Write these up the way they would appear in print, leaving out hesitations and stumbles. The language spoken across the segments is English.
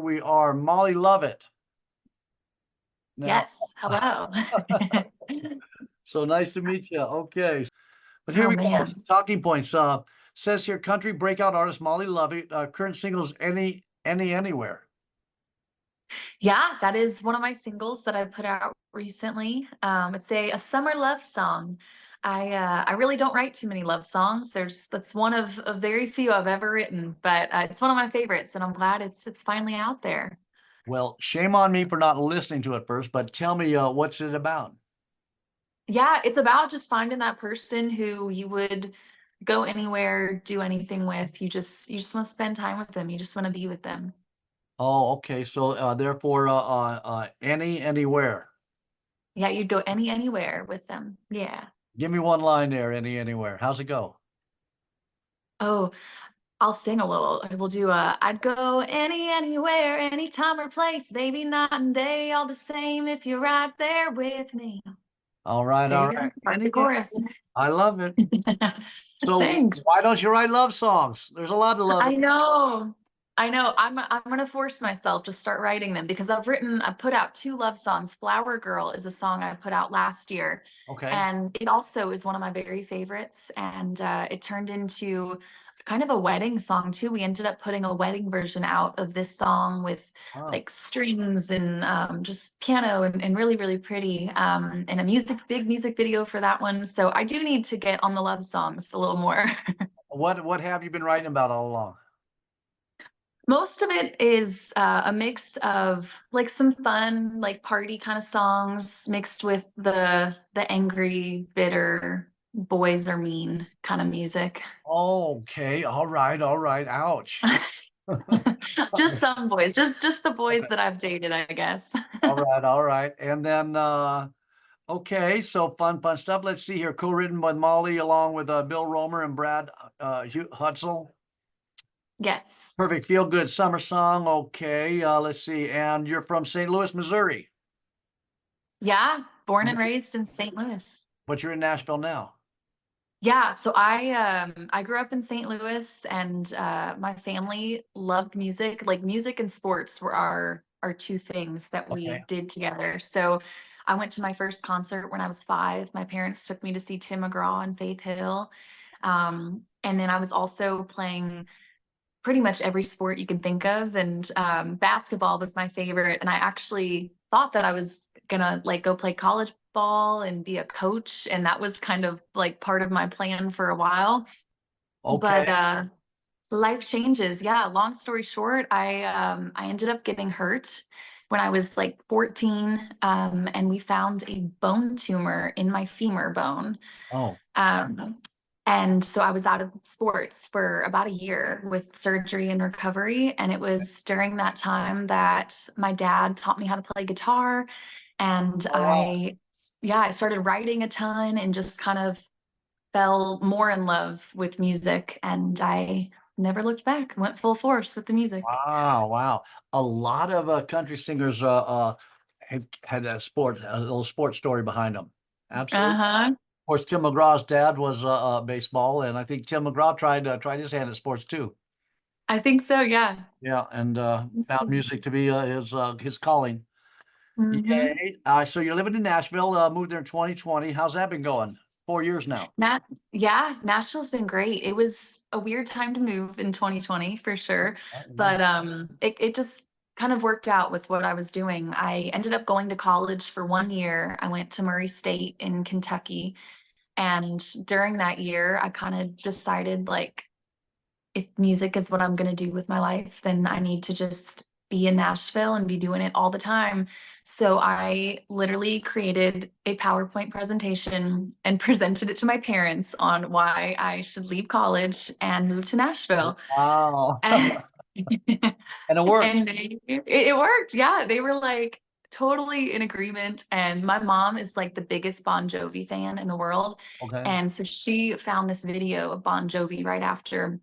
we are Molly Lovette. Now, Yes. Hello. so nice to meet you. Okay. But here Oh we go. man. Talking points. Says here, country breakout artist Molly Lovette. Current singles, anywhere. Yeah, that is one of my singles that I put out recently. It's a summer love song. I really don't write too many love songs. That's one of very few I've ever written, but it's one of my favorites, and I'm glad it's finally out there. Well, shame on me for not listening to it first, but tell me, what's it about? Yeah, it's about just finding that person who you would go anywhere, do anything with. You just want to spend time with them. You just want to be with them. Oh, okay. So, therefore, anywhere. Yeah, you'd go anywhere with them. Yeah. Give me one line there. Anywhere. How's it go? Oh, I'll sing a little. I will do I'd go anywhere, anytime or place, baby, night and day, all the same if you're right there with me. All right, There all you go. right. Part the chorus. I love it. So, Thanks. why don't you write love songs? There's a lot to love. I know. I know. I'm gonna force myself to start writing them because I put out two love songs. Flower Girl is a song I put out last year. Okay. And it also is one of my very favorites. And it turned into kind of a wedding song too. We ended up putting a wedding version out of this song with Oh. like strings and just piano and really, really pretty. And big music video for that one. So I do need to get on the love songs a little more. What have you been writing about all along? Most of it is a mix of like some fun, like party kind of songs mixed with the angry, bitter, boys are mean kind of music. Okay, all right, all right. Ouch. Just some boys, just the boys that I've dated, I guess. All right, all right. And then okay, so fun stuff. Let's see here. Co-written by Molly along with Bill Romer and Brad Hutzel. Yes. Perfect. Feel good summer song. Okay. Let's see. And you're from St. Louis, Missouri, Yeah, born and raised in St. Louis. but you're in Nashville now. Yeah, so I grew up in St. Louis and my family loved music. Like music and sports were our two things that Okay. we did together. So I went to my first concert when I was 5. My parents took me to see Tim McGraw and Faith Hill. And then I was also playing pretty much every sport you can think of. And basketball was my favorite. And I actually thought that I was gonna like go play college ball and be a coach. And that was kind of like part of my plan for a while. Okay. But life changes. Yeah, long story short, I ended up getting hurt when I was like 14. And we found a bone tumor in my femur bone. Oh, Um, and so I was out of sports for about a year with surgery and recovery. And it was during that time that my dad taught me how to play guitar. And oh wow. I started writing a ton and just kind of fell more in love with music. And I never looked back, went full force with the music. Wow, wow. A lot of country singers had a little sports story behind them. Absolutely. Uh-huh. Of course, Tim McGraw's dad was baseball, and I think Tim McGraw tried his hand at sports too. I think so, yeah. Yeah, and found music to be his calling. Mm-hmm. Yay. So you're living in Nashville, moved there in 2020. How's that been going? 4 years now. Yeah, Nashville's been great. It was a weird time to move in 2020 for sure, but it just kind of worked out with what I was doing. I ended up going to college for 1 year. I went to Murray State in Kentucky, and during that year, I kind of decided like if music is what I'm going to do with my life, then I need to just be in Nashville and be doing it all the time. So I literally created a PowerPoint presentation and presented it to my parents on why I should leave college and move to Nashville. Wow. And, And it worked. and it worked. Yeah, they were like totally in agreement. And my mom is like the biggest Bon Jovi fan in the world. Okay. And so she found this video of Bon Jovi right after,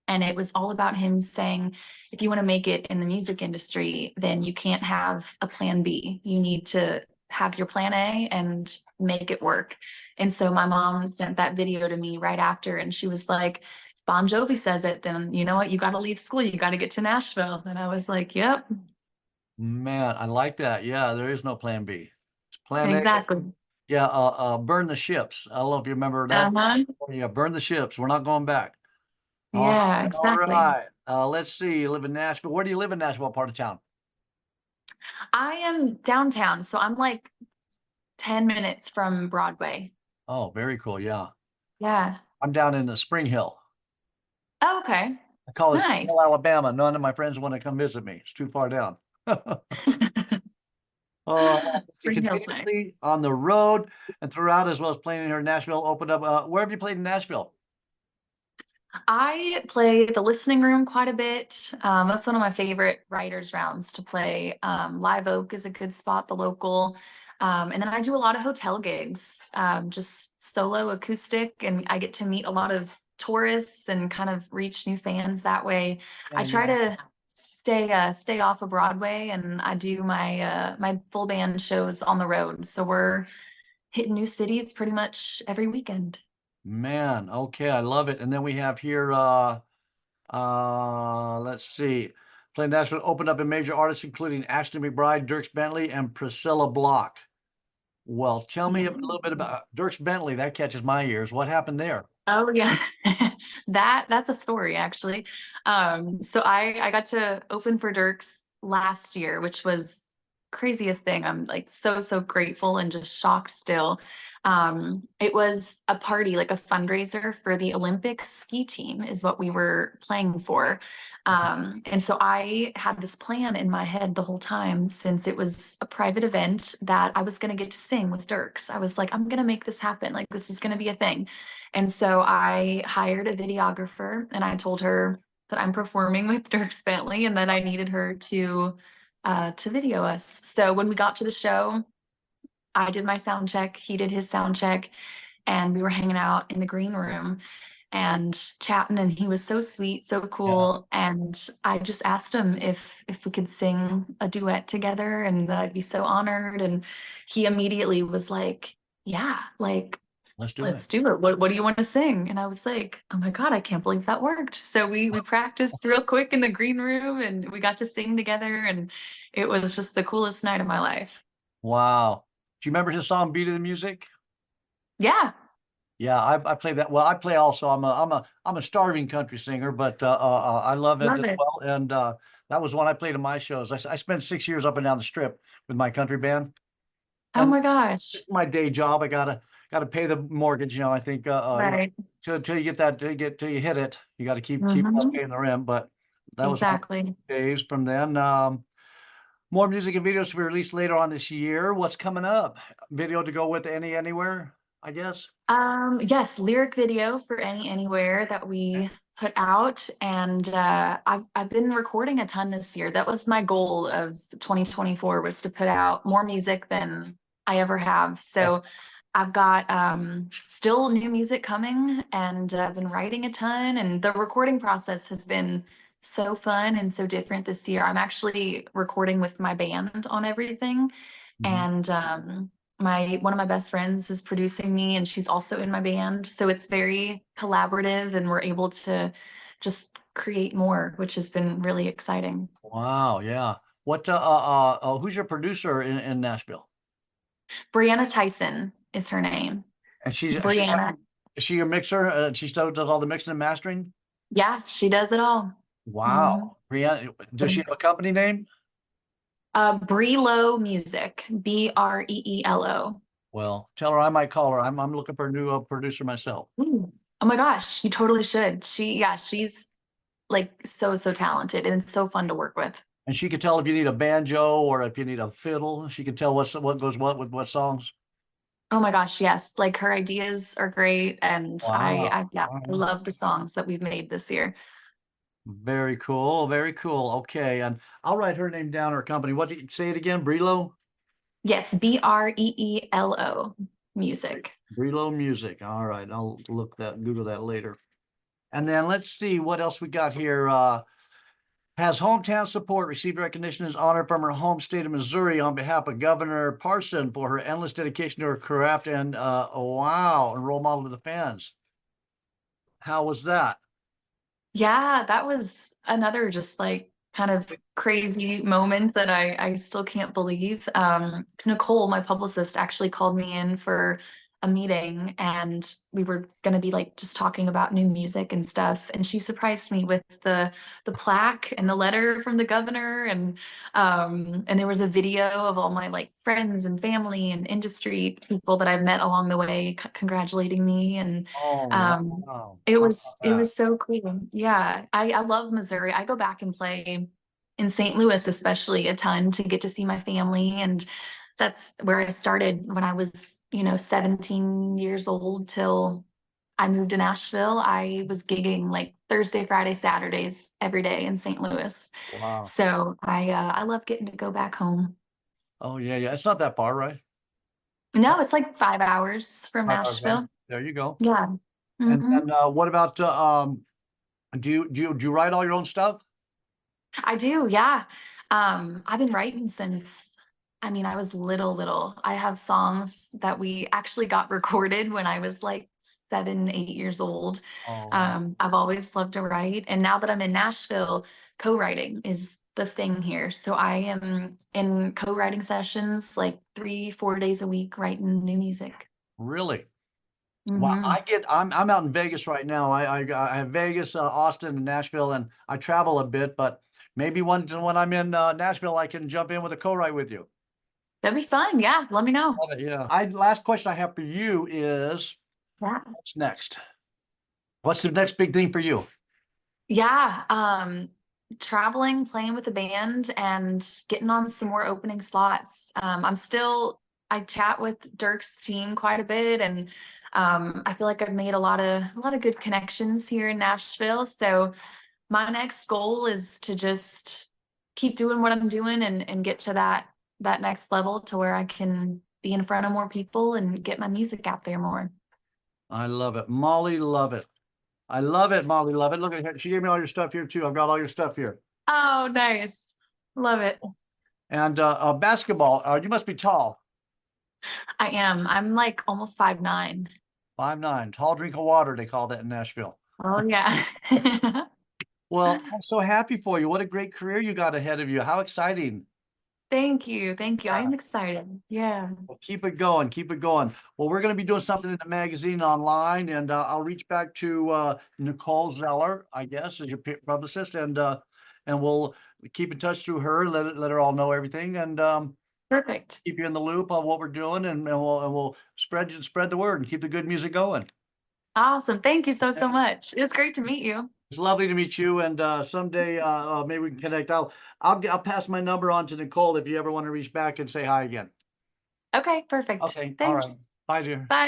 and it was all about him saying, if you want to make it in the music industry, then you can't have a plan B. You need to have your plan A and make it work. And so my mom sent that video to me right after, and she was like, if Bon Jovi says it, then you know what? You got to leave school. You got to get to Nashville. And I was like, yep, Man, I like that. Yeah, there is no plan B. It's plan A. Exactly. Yeah, burn the ships. I don't know if you remember that. Uh-huh. Yeah, burn the ships. We're not going back. All right, Yeah, all exactly. right. Let's see. You live in Nashville. Where do you live in Nashville, what part of town? I am downtown, so I'm like 10 minutes from Broadway. Oh, very cool. Yeah. Yeah. I'm down in the Spring Hill. Oh, okay. I call it Spring Hill, Nice. Alabama. None of my friends want to come visit me. It's too far down. Uh, you Spring Hill's nice. continuously on the road and throughout, as well as playing here in Nashville. Opened up. Where have you played in Nashville? I play the listening room quite a bit. That's one of my favorite writers' rounds to play. Live Oak is a good spot, the local. And then I do a lot of hotel gigs, just solo acoustic, and I get to meet a lot of tourists and kind of reach new fans that way. I And try to stay off of Broadway, and I do my full band shows on the road. So we're hitting new cities pretty much every weekend. man, okay, I love it. And then we have here. Let's see. Playing Nashville opened up in major artists including Ashley McBryde, Dierks Bentley, and Priscilla Block. Well, tell me a Yeah. little bit about Dierks Bentley. That catches my ears. What happened there? Oh yeah. That's a story actually. So I got to open for Dirks last year, which was craziest thing. I'm like so grateful and just shocked still. It was a party, like a fundraiser for the Olympic ski team is what we were playing for. And so I had this plan in my head the whole time since it was a private event that I was going to get to sing with Dirks. I was like, I'm going to make this happen. Like this is going to be a thing. And so I hired a videographer and I told her that I'm performing with Dierks Bentley and that I needed her to video us. So when we got to the show, I did my sound check, he did his sound check, and we were hanging out in the green room and chatting, and he was so sweet, so Yeah, cool. And I just asked him if we could sing a duet together and that I'd be so honored. And he immediately was like, yeah, like let's do it. let's do it. What do you want to sing? And I was like, oh my God, I can't believe that worked. So we practiced real quick in the green room and we got to sing together and it was just the coolest night of my life. Wow. Do you remember his song "Beat of the Music"? Yeah. Yeah, I play that. Well, I play also. I'm a starving country singer, but I love it Love as it. well. And that was one I played in my shows. I spent 6 years up and down the strip with my country band, Oh and my gosh. it's my day job. I gotta pay the mortgage. I think Right. till you get that till you hit it, you got to keep Hmm. paying the rent. But that was one of Exactly. the days. From then, more music and videos to be released later on this year. What's coming up? Video to go with anywhere, I guess. Yes, lyric video for anywhere that we put out. And I've been recording a ton this year. That was my goal of 2024 was to put out more music than I ever have. So I've got still new music coming and I've been writing a ton and the recording process has been so fun and so different this year. I'm actually recording with my band on everything Mhm. and my one of my best friends is producing me and she's also in my band. So it's very collaborative and we're able to just create more, which has been really exciting. Wow, yeah. Who's your producer in Nashville? Brianna Tyson is her name. And Brianna. is she your mixer? She still does all the mixing and mastering? Yeah, she does it all. Mhm. Wow. Brianna, does she have a company name? Brelo Music, Breelo. Well, tell her I might call her. I'm looking for a new producer myself. Ooh. Oh my gosh, you totally should. She's like so talented and it's so fun to work with. And she could tell if you need a banjo or if you need a fiddle. She could tell what goes what with what songs. Oh my gosh, yes. Like her ideas are great and Wow. yeah, I Wow. love the songs that we've made this year. Very cool. Very cool. Okay. And I'll write her name down, her company. What did you say it again? Brelo? Yes, Breelo music. Brelo Music. All right. I'll Google that later. And then let's see what else we got here. Has hometown support received recognition as honored from her home state of Missouri on behalf of Governor Parson for her endless dedication to her craft and wow, and role model to the fans. How was that? Yeah, that was another just like kind of crazy moment that I still can't believe. Nicole, my publicist, actually called me in for a meeting, and we were going to be like just talking about new music and stuff. And she surprised me with the plaque and the letter from the governor, and there was a video of all my like friends and family and industry people that I've met along the way congratulating me. And Oh, um, wow. it How was about it that? was so cool. Yeah, I love Missouri. I go back and play in St. Louis, especially a ton to get to see my family. And that's where I started when I was, 17 years old till I moved to Nashville. I was gigging like Thursday, Friday, Saturdays every day in St. Louis. Wow. So I love getting to go back home. Oh, yeah, yeah. It's not that far, right? No, it's like 5 hours from 5 hours away. Nashville. There you go. Yeah. And Hmm. then what about do you write all your own stuff? I do, yeah. I've been writing since, I was little. I have songs that we actually got recorded when I was like 7, 8 years old. Oh, wow. I've always loved to write. And now that I'm in Nashville, co-writing is the thing here. So I am in co-writing sessions like 3, 4 days a week writing new music. Really? Well, Hmm. I'm out in Vegas right now. I have Vegas, Austin, and Nashville, and I travel a bit, but maybe when I'm in Nashville, I can jump in with a co-write with you. That'd be fun. Yeah, let me know. Love it, yeah. Last question I have for you is Yeah. what's next? What's the next big thing for you? Yeah, traveling, playing with a band, and getting on some more opening slots. I chat with Dirk's team quite a bit, and I feel like I've made a lot of good connections here in Nashville. So my next goal is to just keep doing what I'm doing and get to that next level to where I can be in front of more people and get my music out there more. I love it. Molly Lovette. I love it, Molly Lovette. Look at her. She gave me all your stuff here too. I've got all your stuff here. Oh, nice. Love it. And basketball. You must be tall. I am. I'm like almost 5'9". 5'9". Tall drink of water, they call that in Nashville. Oh yeah. Well, I'm so happy for you. What a great career you got ahead of you. How exciting. Thank you. Thank you. I am excited. Yeah. Well, keep it going. Keep it going. Well, we're going to be doing something in the magazine online, and I'll reach back to Nicole Zeller, I guess, as your publicist, and we'll keep in touch through her. Let her all know everything, and Perfect. keep you in the loop on what we're doing, and we'll spread the word and keep the good music going. Awesome. Thank you so much. It was great to meet you. It's lovely to meet you, and someday maybe we can connect. I'll pass my number on to Nicole if you ever want to reach back and say hi again. Okay, perfect. Okay, all right. Thanks. Bye, dear. Bye.